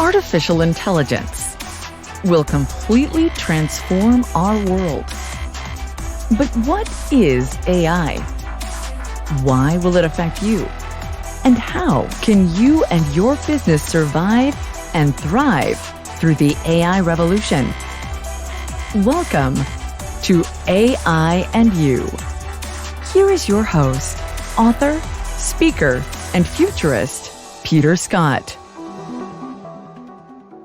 Artificial intelligence will completely transform our world. But what is AI? Why will it affect you? And how can you and your business survive and thrive through the AI revolution? Welcome to AI and You. Here is your host, author, speaker, and futurist, Peter Scott.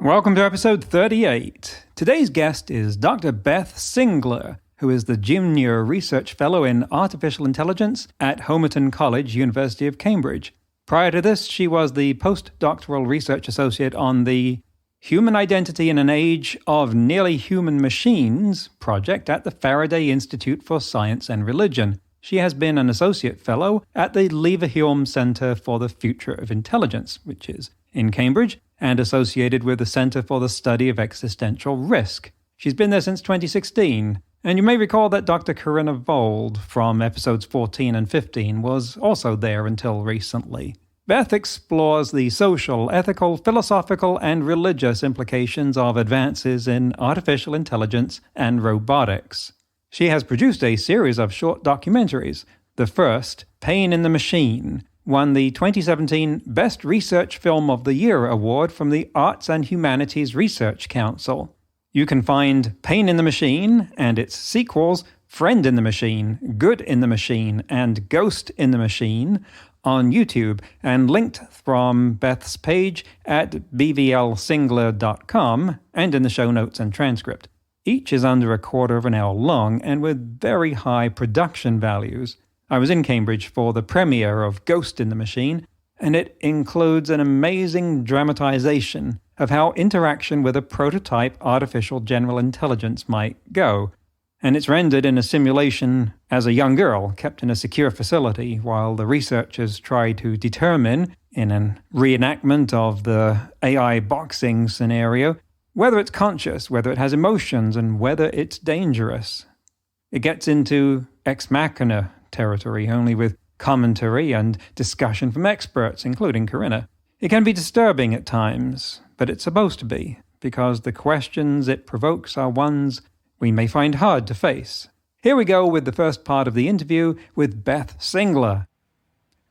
Welcome to episode 38. Today's guest is Dr. Beth Singler, who is the Junior Research Fellow in Artificial Intelligence at Homerton College, University of Cambridge. Prior to this, she was the postdoctoral research associate on the Human Identity in an Age of Nearly Human Machines project at the Faraday Institute for Science and Religion. She has been an associate fellow at the Leverhulme Center for the Future of Intelligence, which is in Cambridge, and associated with the Center for the Study of Existential Risk. She's been there since 2016. And you may recall that Dr. Corinna Vold from episodes 14 and 15 was also there until recently. Beth explores the social, ethical, philosophical, and religious implications of advances in artificial intelligence and robotics. She has produced a series of short documentaries. The first, Pain in the Machine, won the 2017 Best Research Film of the Year award from the Arts and Humanities Research Council. You can find Pain in the Machine and its sequels, Friend in the Machine, Good in the Machine, and Ghost in the Machine on YouTube and linked from Beth's page at bvlsingler.com and in the show notes and transcript. Each is under a quarter of an hour long and with very high production values. I was in Cambridge for the premiere of Ghost in the Machine, and it includes an amazing dramatization of how interaction with a prototype artificial general intelligence might go. And it's rendered in a simulation as a young girl kept in a secure facility while the researchers try to determine, in a reenactment of the AI boxing scenario, whether it's conscious, whether it has emotions, and whether it's dangerous. It gets into ex machina territory, only with commentary and discussion from experts, including Corinna. It can be disturbing at times, but it's supposed to be, because the questions it provokes are ones we may find hard to face. Here we go with the first part of the interview with Beth Singler.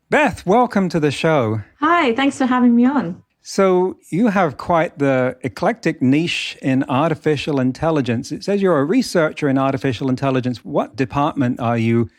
Beth, welcome to the show. Hi, thanks for having me on. So you have quite the eclectic niche in artificial intelligence. It says you're a researcher in artificial intelligence. What department are you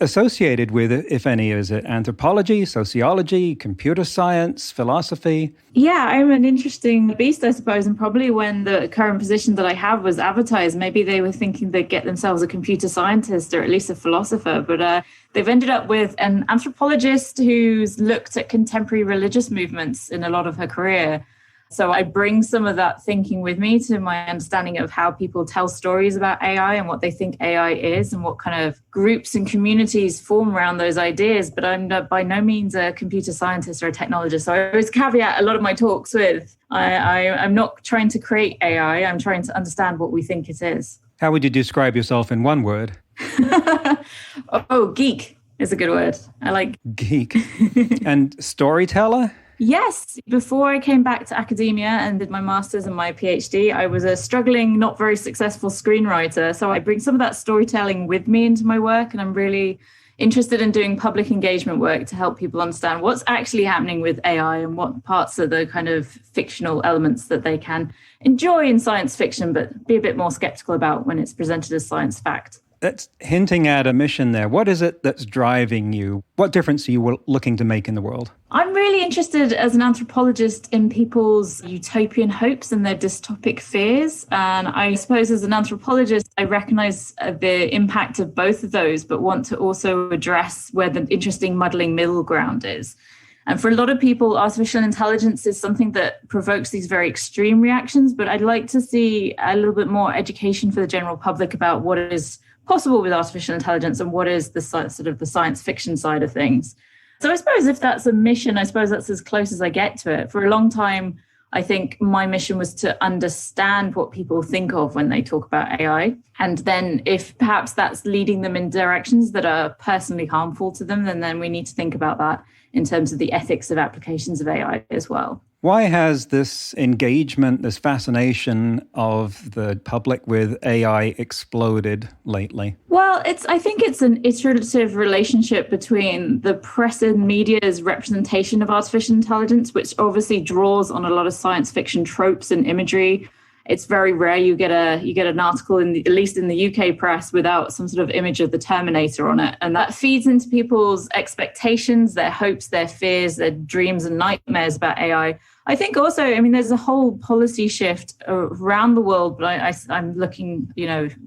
associated with, if any? Is it anthropology, sociology, computer science, philosophy? Yeah, I'm an interesting beast, I suppose. And probably when the current position that I have was advertised, maybe they were thinking they'd get themselves a computer scientist or at least a philosopher. But they've ended up with an anthropologist who's looked at contemporary religious movements in a lot of her career. So I bring some of that thinking with me to my understanding of how people tell stories about AI and what they think AI is and what kind of groups and communities form around those ideas. But I'm by no means a computer scientist or a technologist. So I always caveat a lot of my talks with, I'm not trying to create AI. I'm trying to understand what we think it is. How would you describe yourself in one word? Geek is a good word. I like geek. And storyteller? Yes. Before I came back to academia and did my master's and my PhD, I was a struggling, not very successful screenwriter. So I bring some of that storytelling with me into my work, and I'm really interested in doing public engagement work to help people understand what's actually happening with AI and what parts are the kind of fictional elements that they can enjoy in science fiction, but be a bit more skeptical about when it's presented as science fact. That's hinting at a mission there. What is it that's driving you? What difference are you looking to make in the world? I'm really interested as an anthropologist in people's utopian hopes and their dystopic fears. And I suppose as an anthropologist, I recognize the impact of both of those, but want to also address where the interesting muddling middle ground is. And for a lot of people, artificial intelligence is something that provokes these very extreme reactions, but I'd like to see a little bit more education for the general public about what is possible with artificial intelligence and what is the sort of the science fiction side of things. So I suppose if that's a mission, I suppose that's as close as I get to it. For a long time, I think my mission was to understand what people think of when they talk about AI. And then if perhaps that's leading them in directions that are personally harmful to them, then we need to think about that in terms of the ethics of applications of AI as well. Why has this engagement, this fascination of the public with AI exploded lately? Well, I think it's an iterative relationship between the press and media's representation of artificial intelligence, which obviously draws on a lot of science fiction tropes and imagery. It's very rare you get an article at least in the UK press without some sort of image of the Terminator on it. And that feeds into people's expectations, their hopes, their fears, their dreams and nightmares about AI. I think also, there's a whole policy shift around the world, but I'm looking,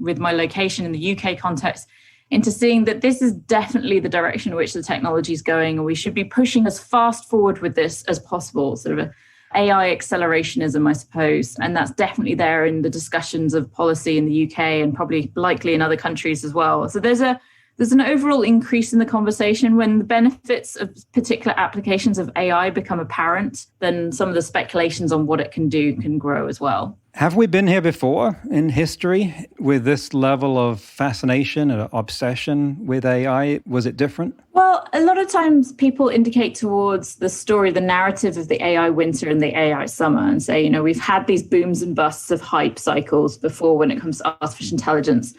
with my location in the UK context, into seeing that this is definitely the direction in which the technology is going, and we should be pushing as fast forward with this as possible, sort of a AI accelerationism, I suppose. And that's definitely there in the discussions of policy in the UK and probably likely in other countries as well. So there's an overall increase in the conversation. When the benefits of particular applications of AI become apparent, then some of the speculations on what it can do can grow as well. Have we been here before in history with this level of fascination or obsession with AI? Was it different? Well, a lot of times people indicate towards the story, the narrative of the AI winter and the AI summer, and say, we've had these booms and busts of hype cycles before when it comes to artificial intelligence.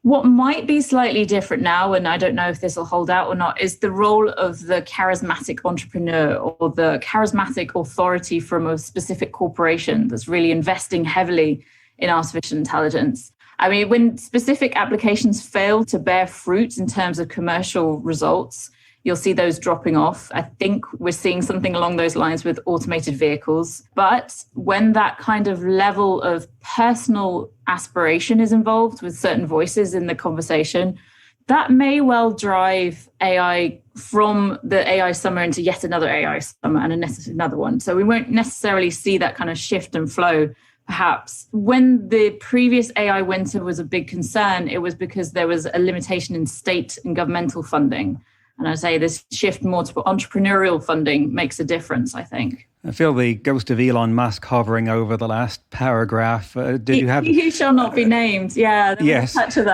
What might be slightly different now, and I don't know if this will hold out or not, is the role of the charismatic entrepreneur or the charismatic authority from a specific corporation that's really investing heavily in artificial intelligence. When specific applications fail to bear fruit in terms of commercial results, you'll see those dropping off. I think we're seeing something along those lines with automated vehicles. But when that kind of level of personal aspiration is involved with certain voices in the conversation, that may well drive AI from the AI summer into yet another AI summer and another one. So we won't necessarily see that kind of shift and flow. Perhaps when the previous AI winter was a big concern, it was because there was a limitation in state and governmental funding. And I say this shift more to entrepreneurial funding makes a difference, I think. I feel the ghost of Elon Musk hovering over the last paragraph. Did you have... He shall not be named. Yeah, there was a touch of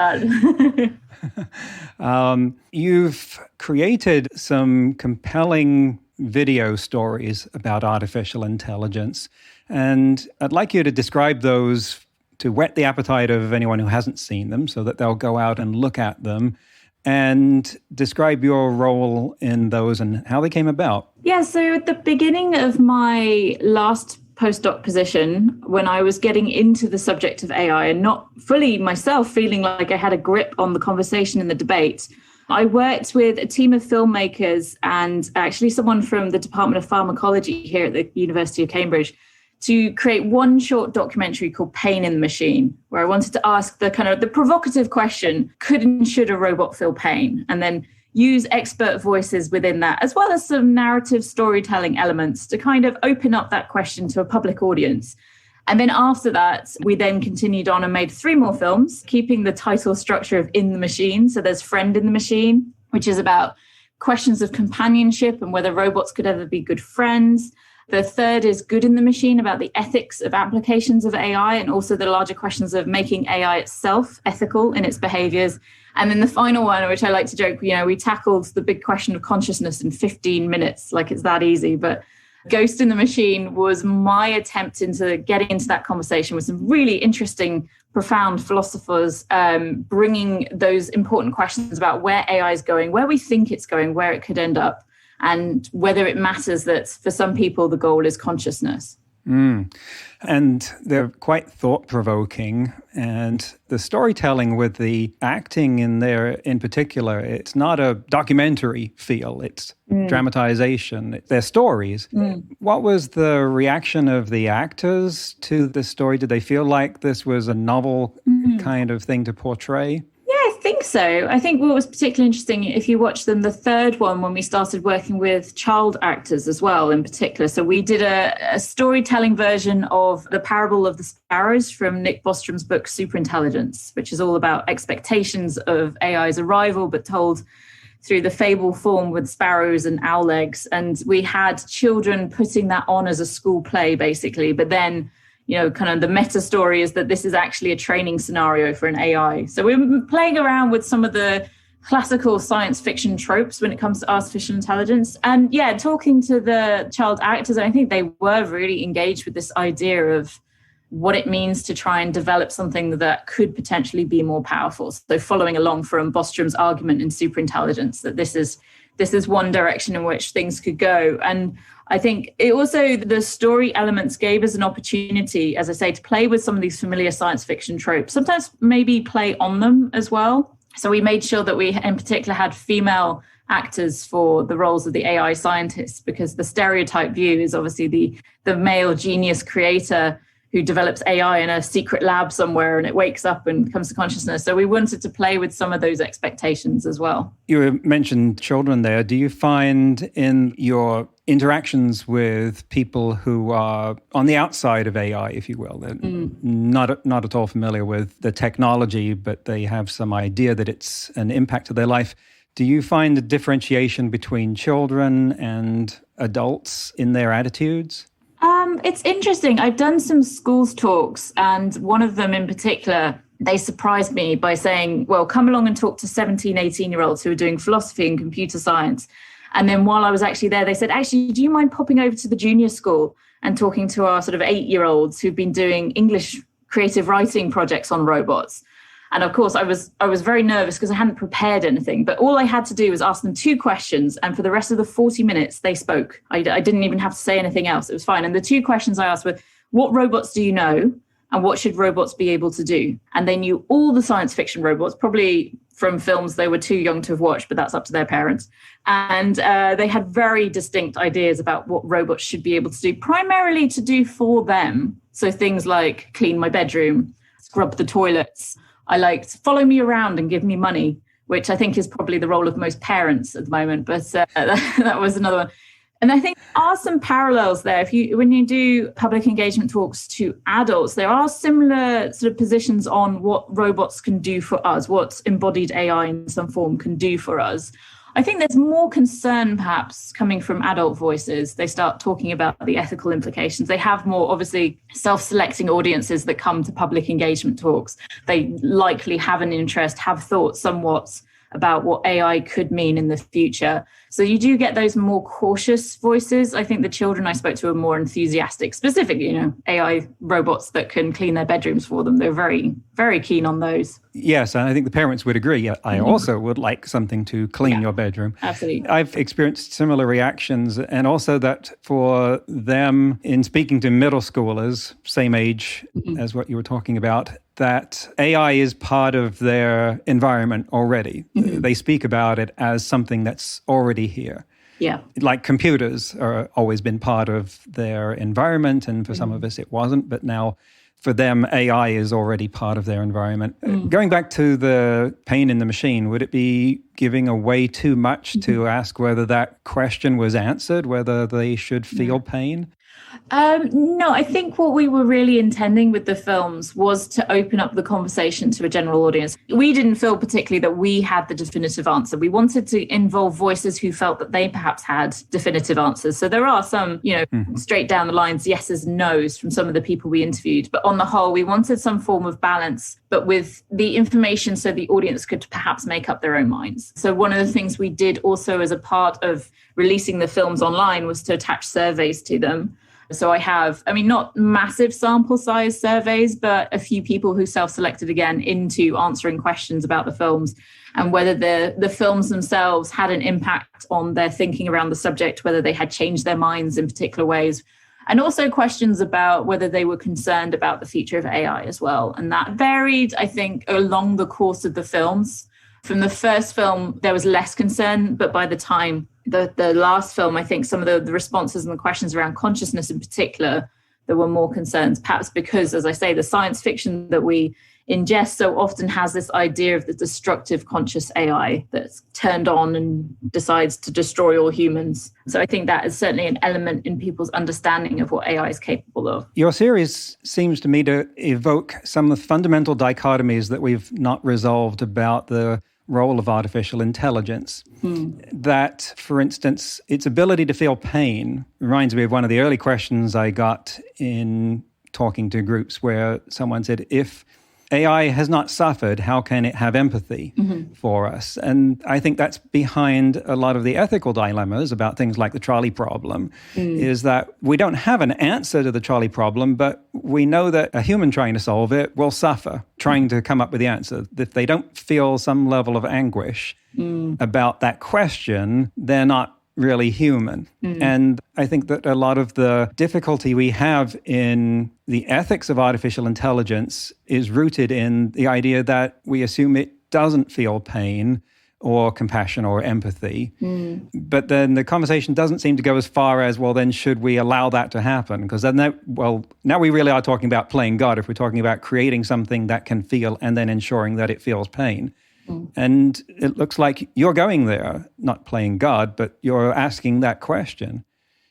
that. You've created some compelling video stories about artificial intelligence. And I'd like you to describe those to whet the appetite of anyone who hasn't seen them so that they'll go out and look at them, and describe your role in those and how they came about. Yeah, so at the beginning of my last postdoc position, when I was getting into the subject of AI and not fully myself feeling like I had a grip on the conversation and the debate, I worked with a team of filmmakers and actually someone from the Department of Pharmacology here at the University of Cambridge to create one short documentary called Pain in the Machine, where I wanted to ask the kind of the provocative question, could and should a robot feel pain? And then use expert voices within that, as well as some narrative storytelling elements to kind of open up that question to a public audience. And then after that, we then continued on and made 3 more films, keeping the title structure of In the Machine. So there's Friend in the Machine, which is about questions of companionship and whether robots could ever be good friends. The third is Good in the Machine, about the ethics of applications of AI and also the larger questions of making AI itself ethical in its behaviors. And then the final one, which I like to joke, we tackled the big question of consciousness in 15 minutes, like it's that easy. But Ghost in the Machine was my attempt into getting into that conversation with some really interesting, profound philosophers, bringing those important questions about where AI is going, where we think it's going, where it could end up, and whether it matters that for some people the goal is consciousness. And they're quite thought-provoking. And the storytelling with the acting in there in particular, it's not a documentary feel, it's dramatization, they're stories. What was the reaction of the actors to the story? Did they feel like this was a novel kind of thing to portray? I think so. I think what was particularly interesting, if you watch them, the third one, when we started working with child actors as well in particular. So we did a storytelling version of The Parable of the Sparrows from Nick Bostrom's book Superintelligence, which is all about expectations of AI's arrival, but told through the fable form with sparrows and owl eggs. And we had children putting that on as a school play, basically. But then kind of the meta story is that this is actually a training scenario for an AI. So we're playing around with some of the classical science fiction tropes when it comes to artificial intelligence. And yeah, talking to the child actors, I think they were really engaged with this idea of what it means to try and develop something that could potentially be more powerful. So following along from Bostrom's argument in Superintelligence, that this is one direction in which things could go. And I think it also, the story elements gave us an opportunity, as I say, to play with some of these familiar science fiction tropes, sometimes maybe play on them as well. So we made sure that we, in particular, had female actors for the roles of the AI scientists, because the stereotype view is obviously the male genius creator who develops AI in a secret lab somewhere and it wakes up and comes to consciousness. So we wanted to play with some of those expectations as well. You mentioned children there. Do you find in your interactions with people who are on the outside of AI, if you will, not at all familiar with the technology, but they have some idea that it's an impact to their life, do you find a differentiation between children and adults in their attitudes? It's interesting. I've done some schools talks, and one of them in particular, they surprised me by saying, well, come along and talk to 17, 18-year-olds who are doing philosophy and computer science. And then while I was actually there, they said, actually, do you mind popping over to the junior school and talking to our sort of 8-year-olds who've been doing English creative writing projects on robots? And of course, I was very nervous because I hadn't prepared anything. But all I had to do was ask them 2 questions. And for the rest of the 40 minutes, they spoke. I didn't even have to say anything else. It was fine. And the 2 questions I asked were, what robots do you know? And what should robots be able to do? And they knew all the science fiction robots, probably from films they were too young to have watched, but that's up to their parents. And they had very distinct ideas about what robots should be able to do, primarily to do for them. So things like clean my bedroom, scrub the toilets. I liked follow me around and give me money, which I think is probably the role of most parents at the moment. But that was another one. And I think there are some parallels there. When you do public engagement talks to adults, there are similar sort of positions on what robots can do for us, what embodied AI in some form can do for us. I think there's more concern perhaps coming from adult voices. They start talking about the ethical implications. They have more obviously self-selecting audiences that come to public engagement talks. They likely have an interest, have thought somewhat about what AI could mean in the future. So you do get those more cautious voices. I think the children I spoke to are more enthusiastic, specifically, AI robots that can clean their bedrooms for them. They're very, very keen on those. Yes, and I think the parents would agree. I also would like something to clean your bedroom. Absolutely. I've experienced similar reactions, and also that for them, in speaking to middle schoolers, same age as what you were talking about, that AI is part of their environment already. They speak about it as something that's already here. Yeah. Like computers are always been part of their environment, and for some of us it wasn't, but now for them, AI is already part of their environment. Going back to the pain in the machine, would it be giving away too much to ask whether that question was answered, whether they should feel pain? No, I think what we were really intending with the films was to open up the conversation to a general audience. We didn't feel particularly that we had the definitive answer. We wanted to involve voices who felt that they perhaps had definitive answers. So there are some, straight down the lines, yeses and nos from some of the people we interviewed. But on the whole, we wanted some form of balance, but with the information so the audience could perhaps make up their own minds. So one of the things we did also as a part of releasing the films online was to attach surveys to them. So I have, not massive sample size surveys, but a few people who self-selected again into answering questions about the films and whether the films themselves had an impact on their thinking around the subject, whether they had changed their minds in particular ways. And also questions about whether they were concerned about the future of AI as well. And that varied, I think, along the course of the films. From the first film, there was less concern, but by the time the last film, I think some of the responses and the questions around consciousness in particular, there were more concerns, perhaps because, as I say, the science fiction that we ingest so often has this idea of the destructive conscious AI that's turned on and decides to destroy all humans. So I think that is certainly an element in people's understanding of what AI is capable of. Your series seems to me to evoke some of the fundamental dichotomies that we've not resolved about the role of artificial intelligence. That, for instance, its ability to feel pain reminds me of one of the early questions I got in talking to groups where someone said, if AI has not suffered, how can it have empathy for us? And I think that's behind a lot of the ethical dilemmas about things like the trolley problem, is that we don't have an answer to the trolley problem, but we know that a human trying to solve it will suffer trying to come up with the answer. If they don't feel some level of anguish about that question, they're not really human. And I think that a lot of the difficulty we have in the ethics of artificial intelligence is rooted in the idea that we assume it doesn't feel pain or compassion or empathy. But then the conversation doesn't seem to go as far as, well, then should we allow that to happen? Because then now we really are talking about playing God if we're talking about creating something that can feel and then ensuring that it feels pain. And it looks like you're going there, not playing God, but you're asking that question.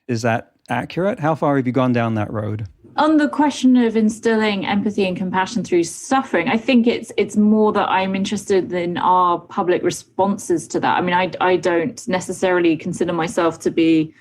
Is that accurate? How far have you gone down that road? On the question of instilling empathy and compassion through suffering, I think it's more that I'm interested in our public responses to that. I mean, I don't necessarily consider myself to be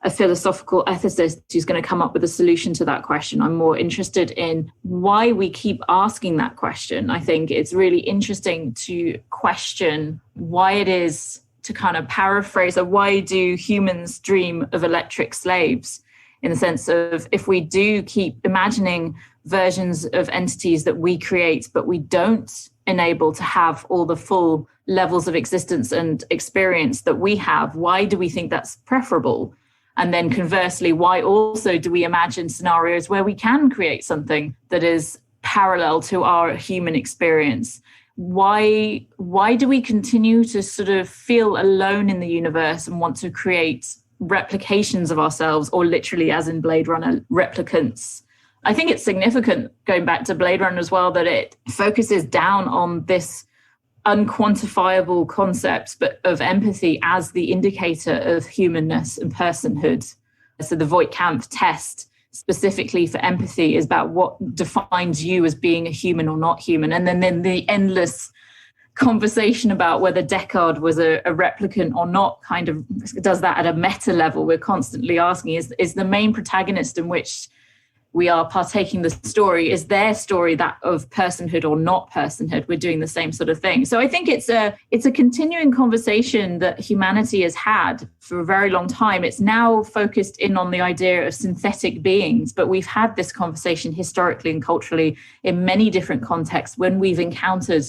a philosophical ethicist who's going to come up with a solution to that question. I'm more interested in why we keep asking that question. I think it's really interesting to question why it is, to kind of paraphrase, or why do humans dream of electric slaves? In the sense of, if we do keep imagining versions of entities that we create, but we don't enable to have all the full levels of existence and experience that we have, why do we think that's preferable? And then conversely, why also do we imagine scenarios where we can create something that is parallel to our human experience? Why do we continue to sort of feel alone in the universe and want to create replications of ourselves, or literally, as in Blade Runner, replicants? I think it's significant, going back to Blade Runner as well, that it focuses down on this unquantifiable concept, but of empathy as the indicator of humanness and personhood. So the Voigt-Kampf test specifically for empathy is about what defines you as being a human or not human. And then the endless conversation about whether Deckard was a replicant or not kind of does that at a meta level. We're constantly asking, is the main protagonist in which we are partaking the story, is their story that of personhood or not personhood? We're doing the same sort of thing. So I think it's a continuing conversation that humanity has had for a very long time. It's now focused in on the idea of synthetic beings, but we've had this conversation historically and culturally in many different contexts when we've encountered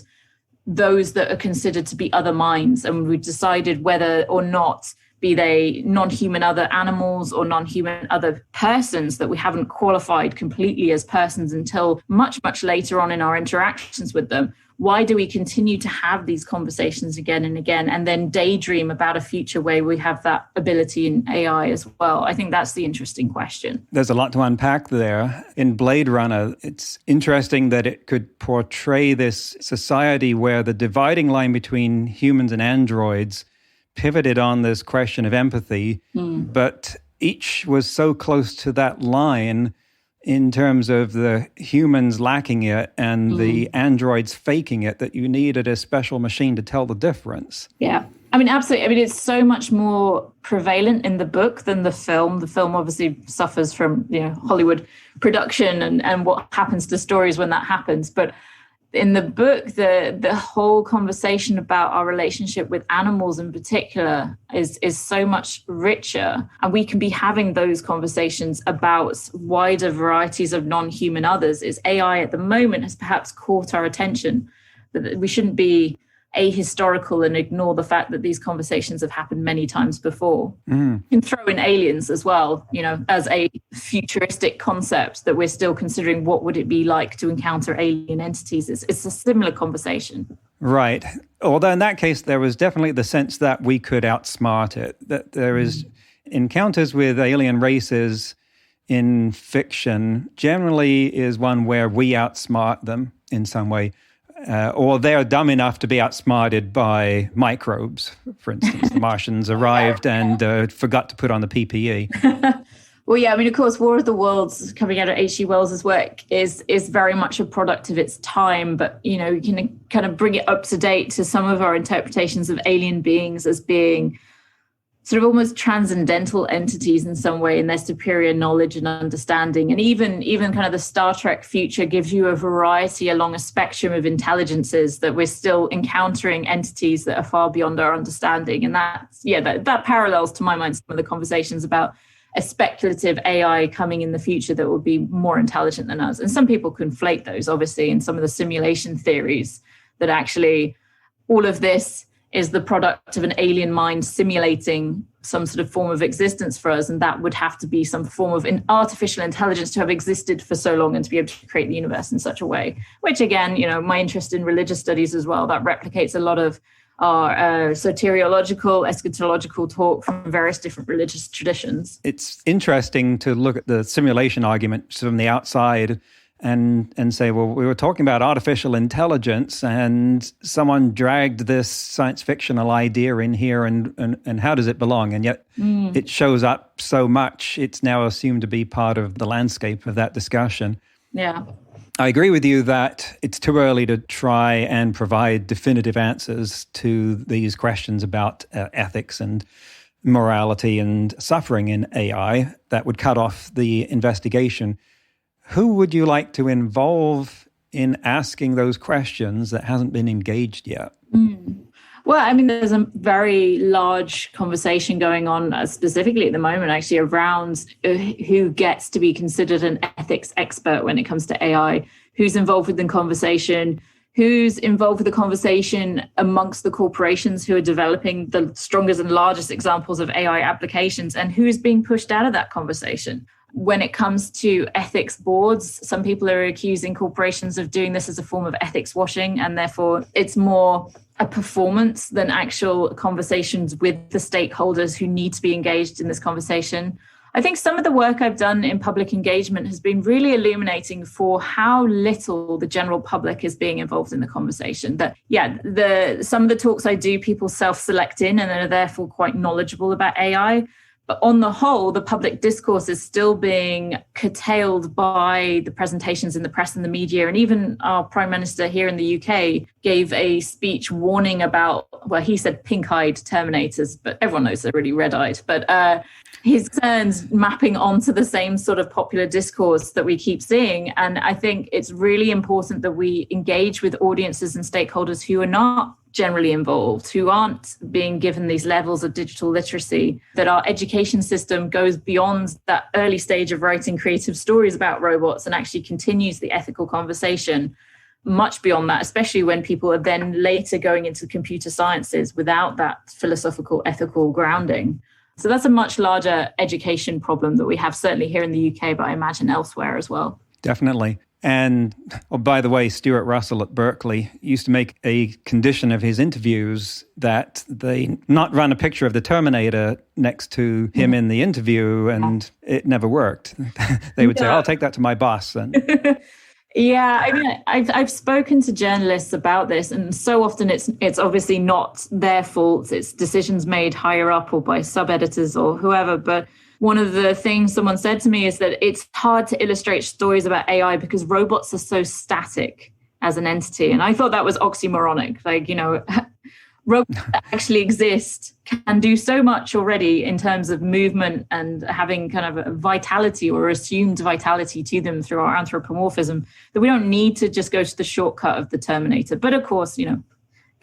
those that are considered to be other minds, and we've decided whether or not, be they non-human other animals or non-human other persons, that we haven't qualified completely as persons until much, much later on in our interactions with them. Why do we continue to have these conversations again and again, and then daydream about a future where we have that ability in AI as well? I think that's the interesting question. There's a lot to unpack there. In Blade Runner, it's interesting that it could portray this society where the dividing line between humans and androids pivoted on this question of empathy, but each was so close to that line in terms of the humans lacking it and the androids faking it, that you needed a special machine to tell the difference. Yeah. I mean, absolutely. I mean, it's so much more prevalent in the book than the film. The film obviously suffers from, Hollywood production and what happens to stories when that happens. But in the book, the whole conversation about our relationship with animals in particular is so much richer. And we can be having those conversations about wider varieties of non-human others. Is AI at the moment has perhaps caught our attention, that we shouldn't be ahistorical and ignore the fact that these conversations have happened many times before. You can throw in aliens as well, as a futuristic concept that we're still considering. What would it be like to encounter alien entities? It's a similar conversation. Right. Although in that case, there was definitely the sense that we could outsmart it, that there is encounters with alien races in fiction generally is one where we outsmart them in some way. Or they're dumb enough to be outsmarted by microbes. For instance, the Martians arrived and forgot to put on the PPE. Well, yeah, I mean, of course, War of the Worlds, coming out of H.G. Wells' work, is very much a product of its time. But, you can kind of bring it up to date to some of our interpretations of alien beings as being sort of almost transcendental entities in some way in their superior knowledge and understanding. And even kind of the Star Trek future gives you a variety along a spectrum of intelligences that we're still encountering entities that are far beyond our understanding. And that parallels to my mind some of the conversations about a speculative AI coming in the future that will be more intelligent than us. And some people conflate those, obviously, in some of the simulation theories that actually all of this is the product of an alien mind simulating some sort of form of existence for us. And that would have to be some form of an artificial intelligence to have existed for so long and to be able to create the universe in such a way, which again, my interest in religious studies as well, that replicates a lot of our soteriological, eschatological talk from various different religious traditions. It's interesting to look at the simulation argument from the outside and say, well, we were talking about artificial intelligence and someone dragged this science fictional idea in here and how does it belong? And yet it shows up so much, it's now assumed to be part of the landscape of that discussion. Yeah. I agree with you that it's too early to try and provide definitive answers to these questions about ethics and morality and suffering in AI that would cut off the investigation. Who would you like to involve in asking those questions that hasn't been engaged yet? Well, I mean, there's a very large conversation going on specifically at the moment, actually, around who gets to be considered an ethics expert when it comes to AI, who's involved with the conversation, who's involved with the conversation amongst the corporations who are developing the strongest and largest examples of AI applications, and who's being pushed out of that conversation. When it comes to ethics boards, some people are accusing corporations of doing this as a form of ethics washing, and therefore it's more a performance than actual conversations with the stakeholders who need to be engaged in this conversation. I think some of the work I've done in public engagement has been really illuminating for how little the general public is being involved in the conversation. That, some of the talks I do, people self-select in and are therefore quite knowledgeable about AI. But on the whole, the public discourse is still being curtailed by the presentations in the press and the media. And even our Prime Minister here in the UK gave a speech warning about, well, he said pink-eyed Terminators, but everyone knows they're really red-eyed. But his concerns mapping onto the same sort of popular discourse that we keep seeing. And I think it's really important that we engage with audiences and stakeholders who are not generally involved, who aren't being given these levels of digital literacy, that our education system goes beyond that early stage of writing creative stories about robots and actually continues the ethical conversation much beyond that, especially when people are then later going into computer sciences without that philosophical, ethical grounding. So that's a much larger education problem that we have certainly here in the UK, but I imagine elsewhere as well. Definitely. And, by the way, Stuart Russell at Berkeley used to make a condition of his interviews that they not run a picture of the Terminator next to him in the interview, and it never worked. They would say, I'll take that to my boss. And yeah, I mean, I've spoken to journalists about this, and so often it's obviously not their fault. It's decisions made higher up or by sub-editors or whoever, but one of the things someone said to me is that it's hard to illustrate stories about AI because robots are so static as an entity. And I thought that was oxymoronic. Robots that actually exist can do so much already in terms of movement and having kind of a vitality or assumed vitality to them through our anthropomorphism that we don't need to just go to the shortcut of the Terminator. But of course,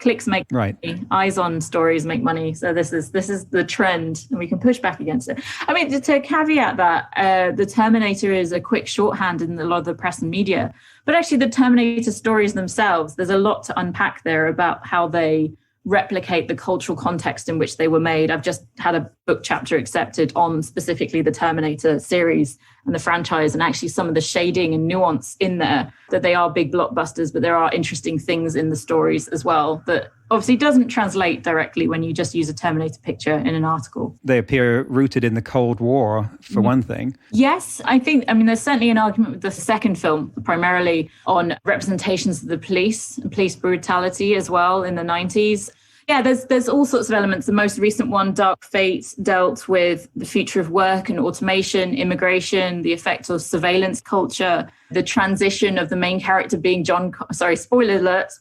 clicks make money, eyes on stories make money. So this is the trend, and we can push back against it. I mean, to caveat that, the Terminator is a quick shorthand in a lot of the press and media, but actually the Terminator stories themselves, there's a lot to unpack there about how they replicate the cultural context in which they were made. I've just had a book chapter accepted on specifically the Terminator series and the franchise, and actually some of the shading and nuance in there, that they are big blockbusters, but there are interesting things in the stories as well that obviously doesn't translate directly when you just use a Terminator picture in an article. They appear rooted in the Cold War, for one thing. Yes, there's certainly an argument with the second film, primarily on representations of the police and police brutality as well in the 90s. Yeah, there's all sorts of elements. The most recent one, Dark Fate, dealt with the future of work and automation, immigration, the effect of surveillance culture, the transition of the main character being spoiler alert.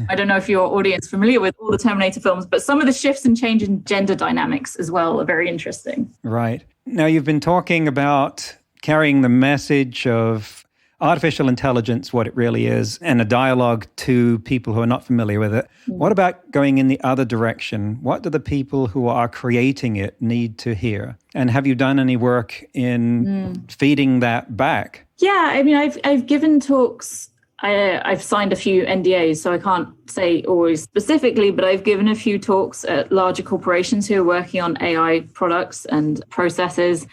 I don't know if your audience is familiar with all the Terminator films, but some of the shifts and change in gender dynamics as well are very interesting. Right. Now, you've been talking about carrying the message of artificial intelligence, what it really is, and a dialogue to people who are not familiar with it. What about going in the other direction? What do the people who are creating it need to hear? And have you done any work in feeding that back? Yeah, I mean, I've given talks. I've signed a few NDAs, so I can't say always specifically, but I've given a few talks at larger corporations who are working on AI products and processes,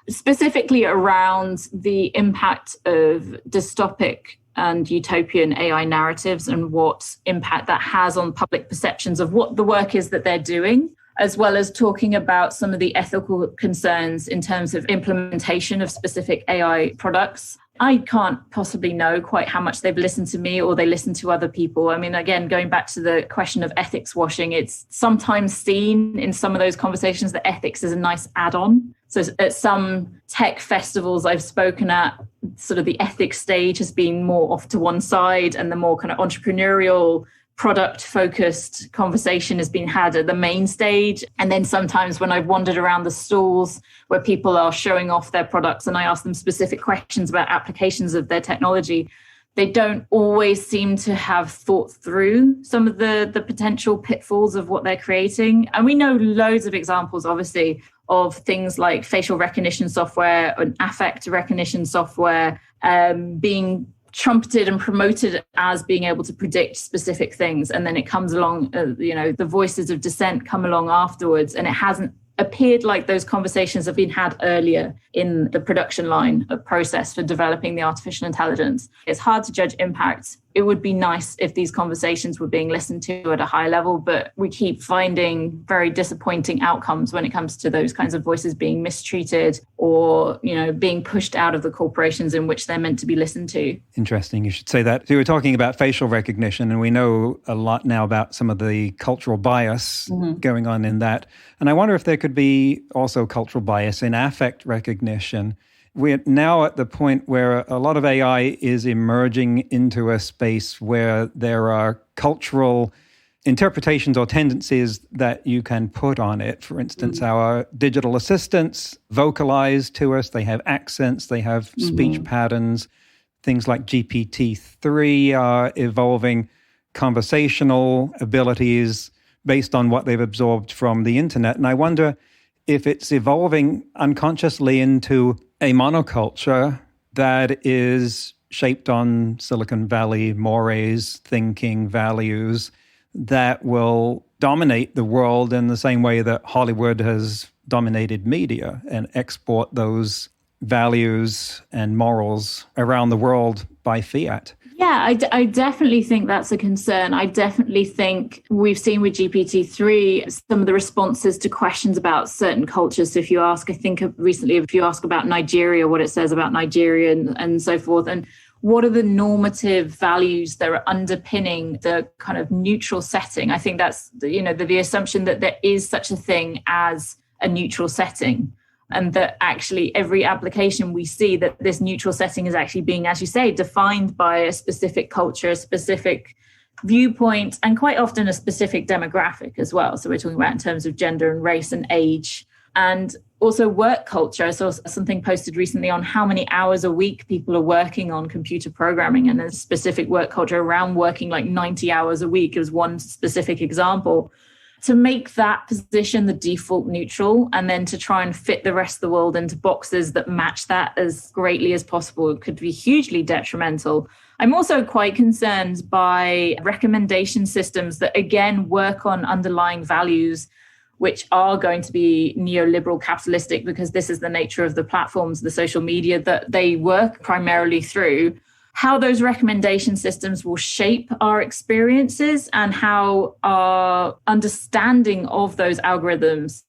specifically around the impact of dystopic and utopian AI narratives and what impact that has on public perceptions of what the work is that they're doing, as well as talking about some of the ethical concerns in terms of implementation of specific AI products. I can't possibly know quite how much they've listened to me or they listen to other people. I mean, again, going back to the question of ethics washing, it's sometimes seen in some of those conversations that ethics is a nice add-on. So at some tech festivals I've spoken at, sort of the ethics stage has been more off to one side, and the more kind of entrepreneurial, product-focused conversation has been had at the main stage. And then sometimes when I've wandered around the stalls where people are showing off their products and I ask them specific questions about applications of their technology, they don't always seem to have thought through some of the potential pitfalls of what they're creating. And we know loads of examples, obviously, of things like facial recognition software and affect recognition software being trumpeted and promoted as being able to predict specific things. And then it comes along, the voices of dissent come along afterwards, and it hasn't appeared like those conversations have been had earlier in the production line of process for developing the artificial intelligence. It's hard to judge impact. It would be nice if these conversations were being listened to at a high level, but we keep finding very disappointing outcomes when it comes to those kinds of voices being mistreated or, being pushed out of the corporations in which they're meant to be listened to. Interesting. You should say that. So you were talking about facial recognition, and we know a lot now about some of the cultural bias going on in that. And I wonder if there could be also cultural bias in affect recognition. We're now at the point where a lot of AI is emerging into a space where there are cultural interpretations or tendencies that you can put on it. For instance, our digital assistants vocalize to us. They have accents. They have speech patterns. Things like GPT-3 are evolving conversational abilities based on what they've absorbed from the internet. And I wonder if it's evolving unconsciously into a monoculture that is shaped on Silicon Valley mores, thinking, values that will dominate the world in the same way that Hollywood has dominated media and export those values and morals around the world by fiat. Yeah, I definitely think that's a concern. I definitely think we've seen with GPT-3 some of the responses to questions about certain cultures. So if you ask, I think recently, if you ask about Nigeria, what it says about Nigeria and so forth, and what are the normative values that are underpinning the kind of neutral setting? I think that's, the assumption that there is such a thing as a neutral setting. And that actually every application we see that this neutral setting is actually being, as you say, defined by a specific culture, a specific viewpoint, and quite often a specific demographic as well. So we're talking about in terms of gender and race and age, and also work culture. I saw something posted recently on how many hours a week people are working on computer programming, and a specific work culture around working like 90 hours a week is one specific example. To make that position the default neutral and then to try and fit the rest of the world into boxes that match that as greatly as possible could be hugely detrimental. I'm also quite concerned by recommendation systems that, again, work on underlying values which are going to be neoliberal capitalistic, because this is the nature of the platforms, the social media that they work primarily through. How those recommendation systems will shape our experiences and how our understanding of those algorithms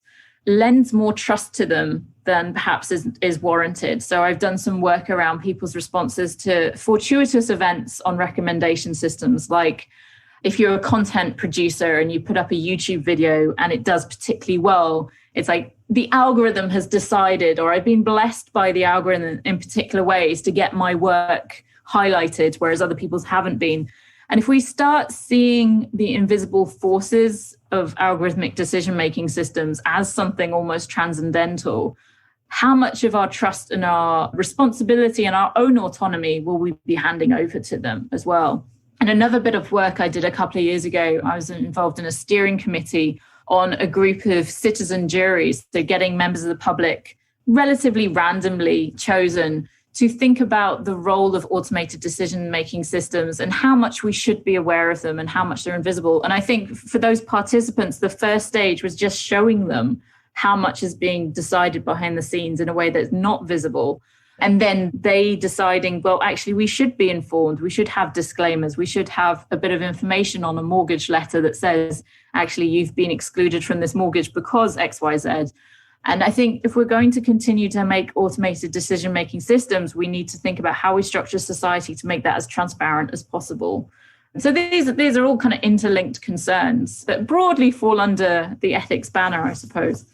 lends more trust to them than perhaps is warranted. So I've done some work around people's responses to fortuitous events on recommendation systems. Like if you're a content producer and you put up a YouTube video and it does particularly well, it's like the algorithm has decided, or I've been blessed by the algorithm in particular ways to get my work highlighted, whereas other people's haven't been. And if we start seeing the invisible forces of algorithmic decision-making systems as something almost transcendental, how much of our trust and our responsibility and our own autonomy will we be handing over to them as well? And another bit of work I did a couple of years ago, I was involved in a steering committee on a group of citizen juries, so getting members of the public relatively randomly chosen to think about the role of automated decision-making systems and how much we should be aware of them and how much they're invisible. And I think for those participants, the first stage was just showing them how much is being decided behind the scenes in a way that's not visible. And then they deciding, well, actually, we should be informed. We should have disclaimers. We should have a bit of information on a mortgage letter that says, actually, you've been excluded from this mortgage because X, Y, Z. And I think if we're going to continue to make automated decision-making systems, we need to think about how we structure society to make that as transparent as possible. So these are all kind of interlinked concerns that broadly fall under the ethics banner, I suppose.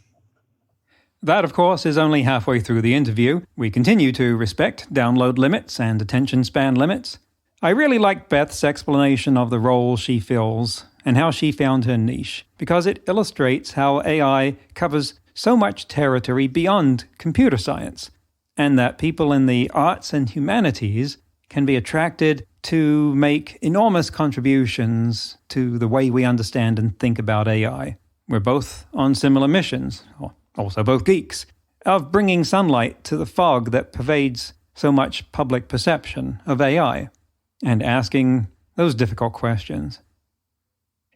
That, of course, is only halfway through the interview. We continue to respect download limits and attention span limits. I really like Beth's explanation of the role she fills and how she found her niche, because it illustrates how AI covers so much territory beyond computer science, and that people in the arts and humanities can be attracted to make enormous contributions to the way we understand and think about AI. We're both on similar missions, also both geeks, of bringing sunlight to the fog that pervades so much public perception of AI, and asking those difficult questions.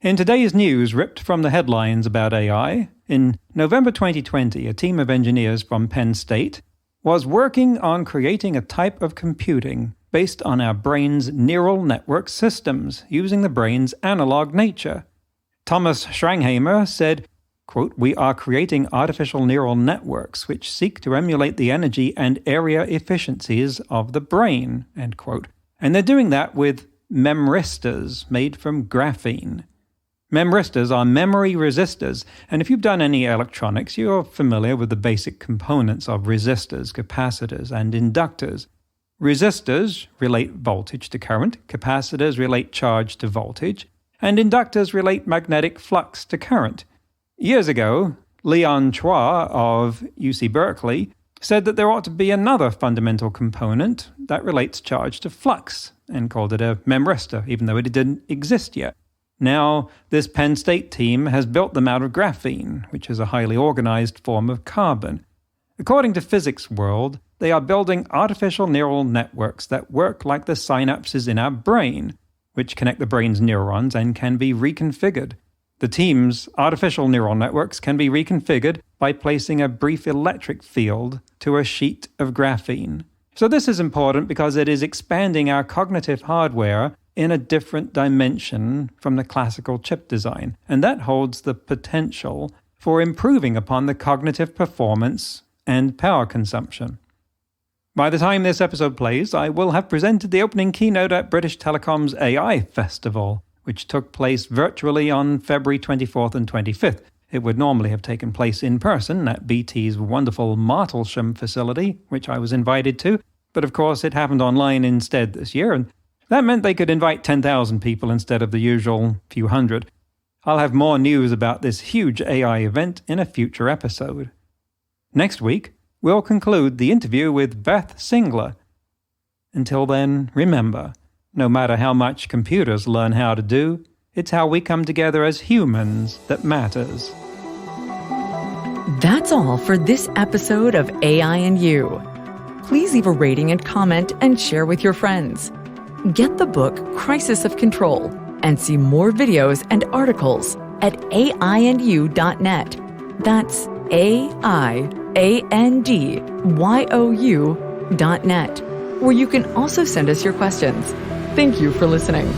In today's news, ripped from the headlines about AI, in November 2020, a team of engineers from Penn State was working on creating a type of computing based on our brain's neural network systems, using the brain's analog nature. Thomas Schrangheimer said, quote, "We are creating artificial neural networks which seek to emulate the energy and area efficiencies of the brain," end quote. And they're doing that with memristors made from graphene. Memristors are memory resistors, and if you've done any electronics, you're familiar with the basic components of resistors, capacitors, and inductors. Resistors relate voltage to current, capacitors relate charge to voltage, and inductors relate magnetic flux to current. Years ago, Leon Chua of UC Berkeley said that there ought to be another fundamental component that relates charge to flux, and called it a memristor, even though it didn't exist yet. Now, this Penn State team has built them out of graphene, which is a highly organized form of carbon. According to Physics World, they are building artificial neural networks that work like the synapses in our brain, which connect the brain's neurons and can be reconfigured. The team's artificial neural networks can be reconfigured by placing a brief electric field to a sheet of graphene. So this is important because it is expanding our cognitive hardware in a different dimension from the classical chip design, and that holds the potential for improving upon the cognitive performance and power consumption. By the time this episode plays, I will have presented the opening keynote at British Telecom's AI Festival, which took place virtually on February 24th and 25th. It would normally have taken place in person at BT's wonderful Martlesham facility, which I was invited to, but of course it happened online instead this year, and that meant they could invite 10,000 people instead of the usual few hundred. I'll have more news about this huge AI event in a future episode. Next week, we'll conclude the interview with Beth Singler. Until then, remember, no matter how much computers learn how to do, it's how we come together as humans that matters. That's all for this episode of AI and You. Please leave a rating and comment and share with your friends. Get the book Crisis of Control and see more videos and articles at aiandyou.net. That's aiandyou.net, where you can also send us your questions. Thank you for listening.